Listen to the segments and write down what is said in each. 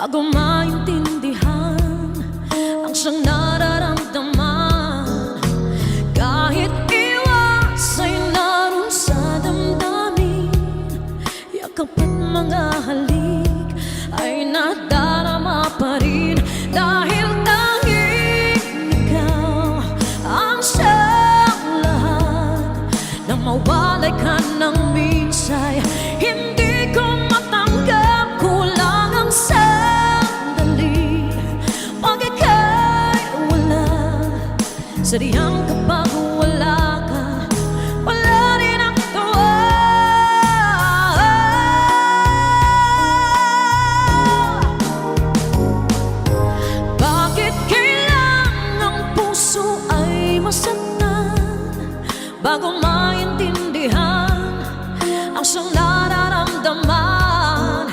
bago maintindihan ang siyang nararamdaman. Kahit iwas ay naroon sa damdamin, yakap at mga halik ay nadarama pa rin. Dahil tanging ikaw ang siyang lahat, nang mawalay ka ng minsay, hindi ko matanggap. Kulang ang sandali pag ika'y wala. Sadyang kapag wala ka, wala rin ang tuwa. Bakit kailangang puso ay masaktan bago maintindihan ang siyang nararamdaman?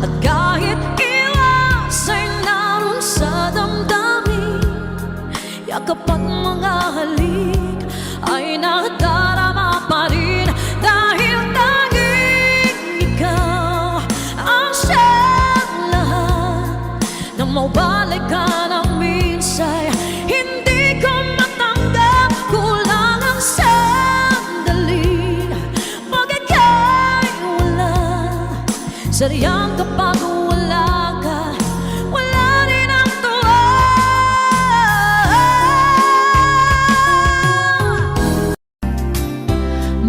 At kahit iwas ay naroon sa damdamin, yakap at mga halik ay nadarama pa rin. Dahil tanging ikaw ang siyang lahat, nang mawalay ka ng minsay, hindi ko matanggap. Kulang ang sandali pag ika'y wala. Sadyang kapag wala ka, wala rin ang tuwa.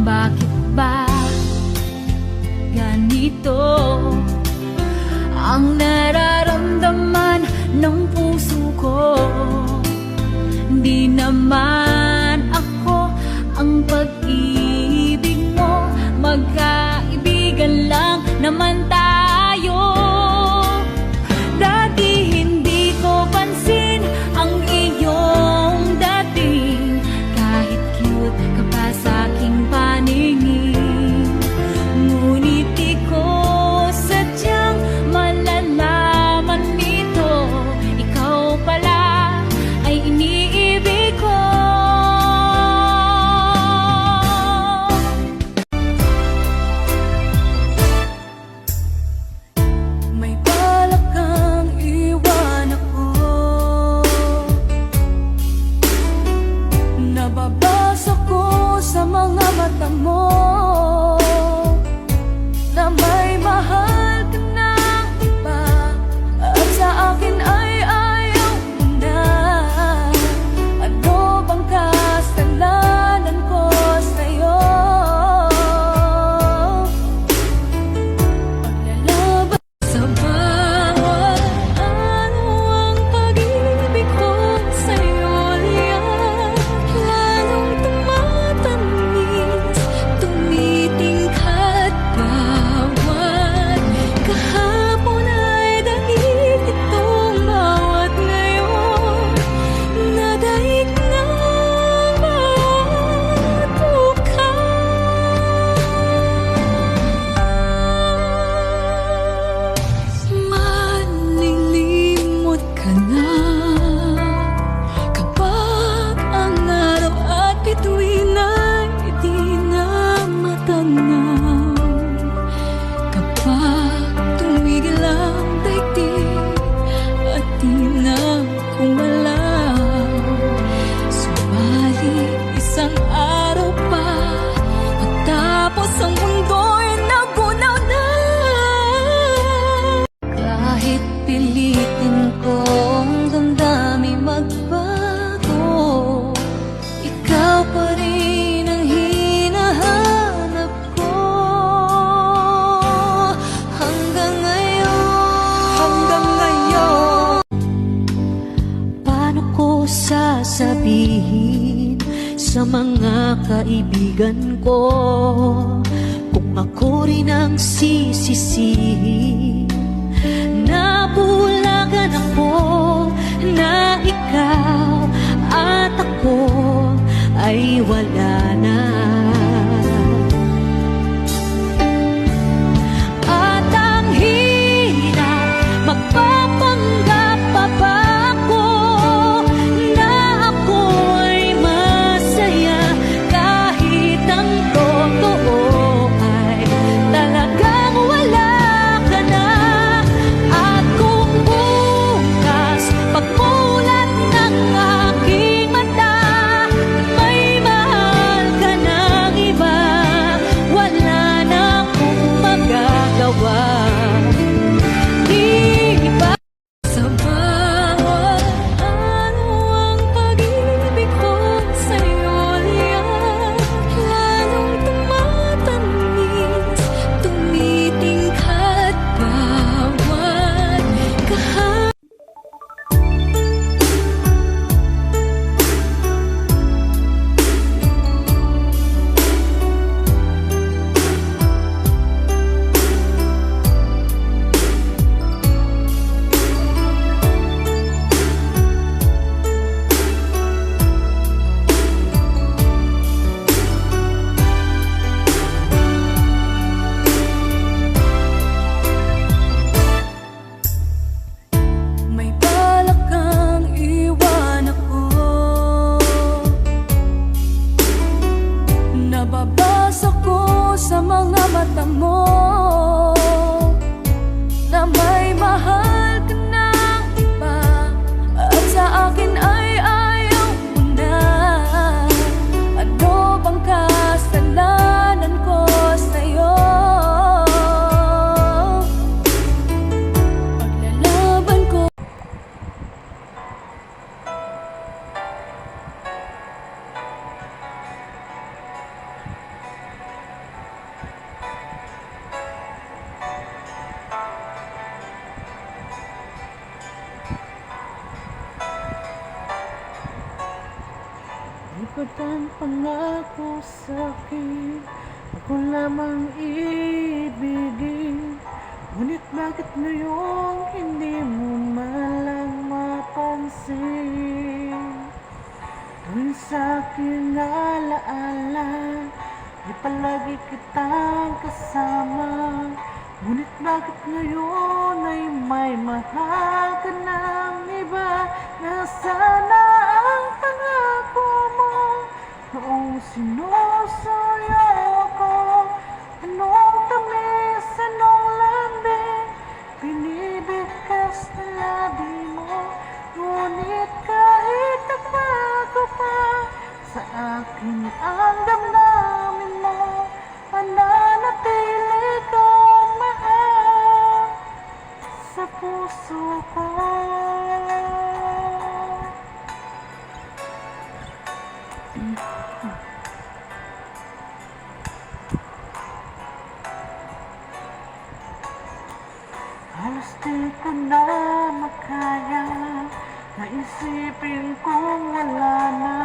Bakit ba ganito ang nararamdaman ng puso ko? Di naman ako ang pag-ibig mo, magkaibigan lang naman tayo. Dati hindi ko pansin ang iyong dating, kahit cute ka pa sa aking paningin. Ngunit di ko sadyang malalaman nito, ikaw pala ay iniibig ko. May balak kang iwan ako, nababasa ko sa mga mata mo na may mahal ka ng iba, at sa akin ay ayaw mo na. Ano bang kasalanan ko sa'yo? Paglalaban sa bawat araw ang pag-ibig ko sa'yo liyan, lalong tumatamis, tumitingkad bawat kahapon ay dahil itong bawat ngayon, nadaig ng bawat bukas. Malilimot ka na kapag ang araw at bituin ay di na matanaw. Kapag tumigil ang daigdig at di na kumalaw, subalit isang araw pa, pagtapos ang mundo'y nagunaw na. Kahit pilitin kong damdamin magbago, ikaw pa rin ang hinahanap ko. Hanggang ngayon, paano ko sasabihin sa mga kaibigan ko kung ako rin ang sisisihin? Nabulagan ako na ikaw at ako ay wala na. At ang hirap magpapanggap pa ba ako na ako ay masaya, kahit ang totoo ay talagang wala ka na. At kung Likod ang pangako sa'kin, ako lamang ibigin. Ngunit bakit ngayong hindi mo malang mapansin? Tuwing sa'king alaala, di palagi kitang kasama. Ngunit bakit ngayon ay may mahal ka ng iba? Nasana ang pangako mo noong sinusuyo ko. Anong tamis, anong lambing, binibigkas na labi mo. Ngunit kahit nagbago pa sa akin ang damdamin mo, mananatili kang mahal sa puso ko. Halos di ko na makaya, naisipin kong wala na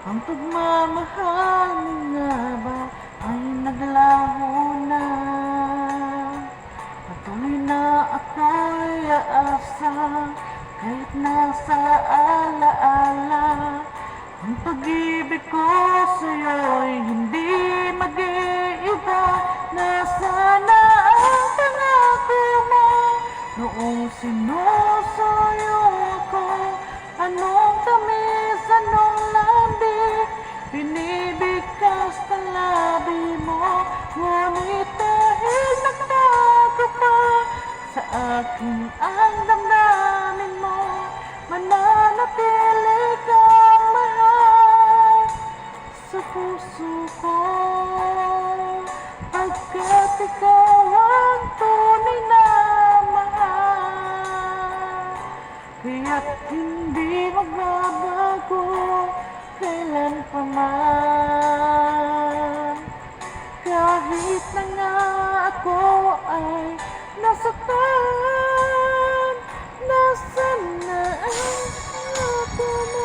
ang pagmamahal mo nga ba ay naglaho na. Patuloy na ako'y aasa, kahit nasa alaala. Ang pag-ibig ko sa'yo'y hindi mag-iiba. Nasana ang pangako mo noong sinusuyo ko. Anong tamis, anong lambing, binibigkas na labi mo. Ngunit dahil nagbago pa sa akin ang damdamin mo, mananatili kang mahal sa puso ko. Pagkat ikaw ang tunay na mahal, kaya't hindi magbabago kailan pa man. Kahit na nga ako ay nasaktan, nasan na ang ako mo?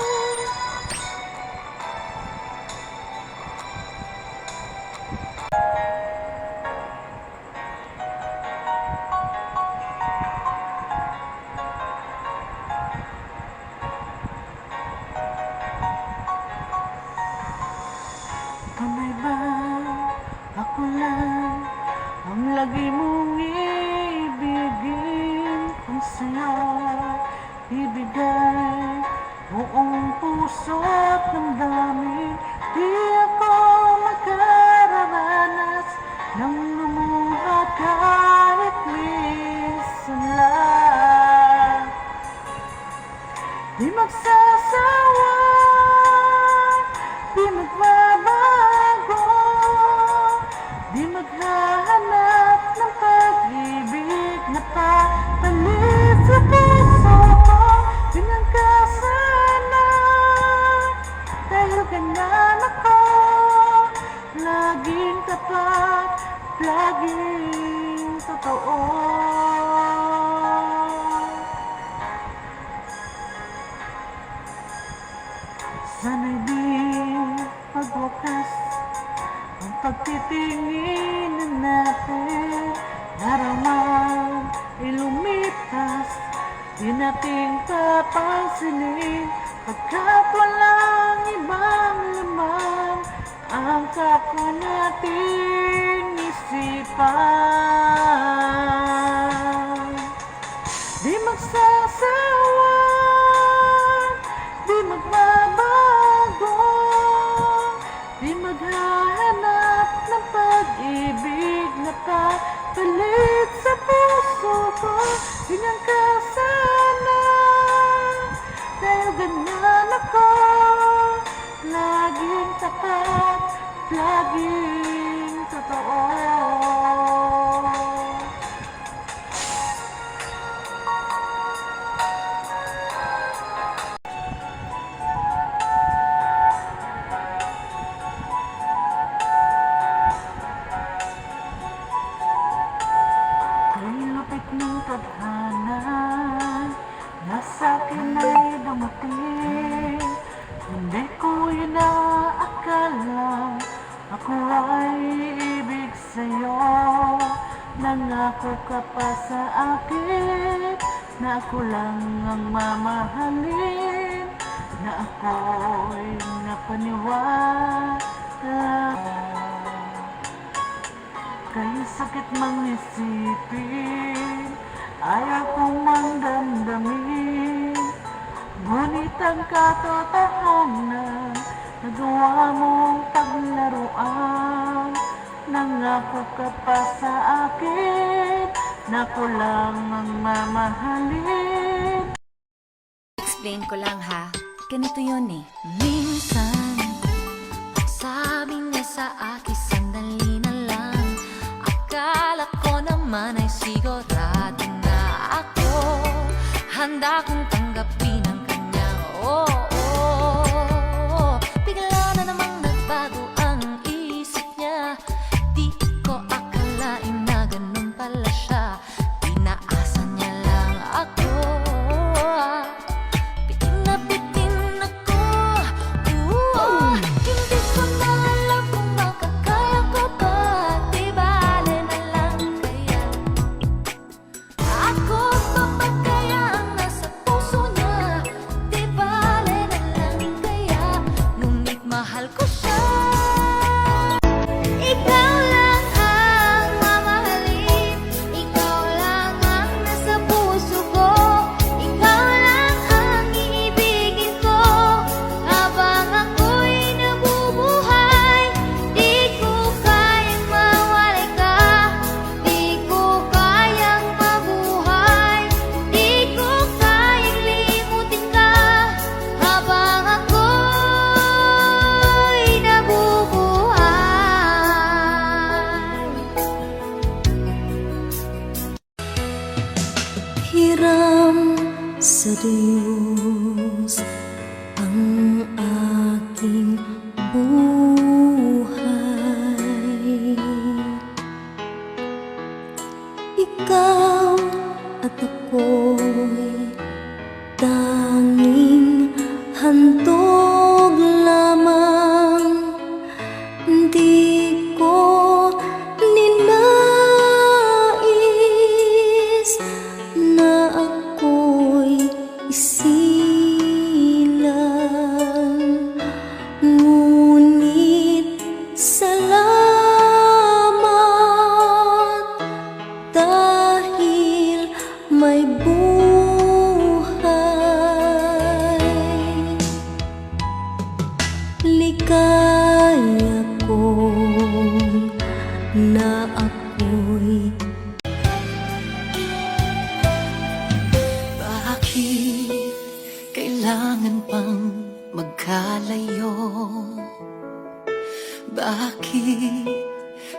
Tunay ba ako lang ang lagi mong ibigin? Kung sa'yo ibigay buong puso't damdamin, di ako makararanas ng lumuha kahit minsan lang. Di magsasawa, di magbabago, di maghahanap ng pag-ibig na papalit sa puso ko. Ganyan ka sana, dahil ganyan ako, laging tapat, laging totoo. Sana'y di magwakas ang pagtitingin natin. Naramang ilumipas, di nating papansinin. Pagkat walang ibang laman ang kapwa nating isipan. Di magsasawa, di magbabago, di maghahanap ng pag-ibig na papalit sa puso ko. Ganyan ka sana, dahil ganyan ako, laging tapat, laging totoo. Ay lapit ng tadhana, sa'yo. Nangako ka pa sa akin na ako lang ang mamahalin, na ako'y napaniwala. Kaya sakit mang isipin, ayaw kong mandamdamin, ngunit ang katotohanan, nagawa mong paglaruan. Nangako ka pa sa akin na ako lang ang mamahalin. Explain ko lang ha. Ganito yun eh. Minsan, sabi niya sa akin, sandali na lang. Akala ko naman ay sigurado na ako handa kong tanggapin ang kanyang oo. Bigla na namang nagbago ang isip niya. Di ko akalain na ganun pala siya. Pinaasa niya lang ako. Bitin na bitin ako. Hindi ko na alam kung makakaya ko pa. Di bale na lang kaya. Ako pa ba kaya ang nasa puso niya? Di bale na lang kaya. Ngunit mahal ko siya. Ikaw lang ang mamahalin, ikaw lang ang nasa puso ko, ikaw lang ang iibigin ko, habang ako'y nabubuhay. Di ko kayang mawalay ka, di ko kayang mabuhay, di ko kayang limutin ka, habang ako'y nabubuhay. Hiram sa Diyos ang aking buhay. Ikaw at ako'y tanging handog lamang. Di ko ninais na ako'y isilang, ngunit salamat dahil may buhay. Ligaya ko na ako'y Bakit kailangan pang magkalayo? Bakit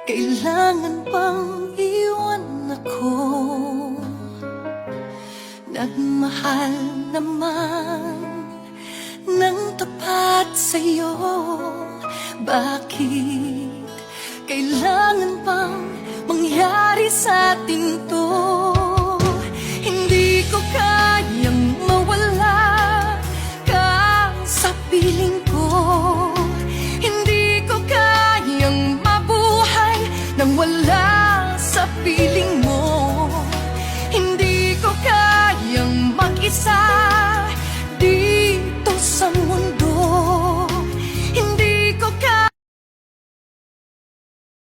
kailangan pang iwan ako? Nagmahal naman ng tapat sa'yo. Bakit kailangan pang mangyari sa atin to? Hindi ko kayang mawala ka sa piling ko.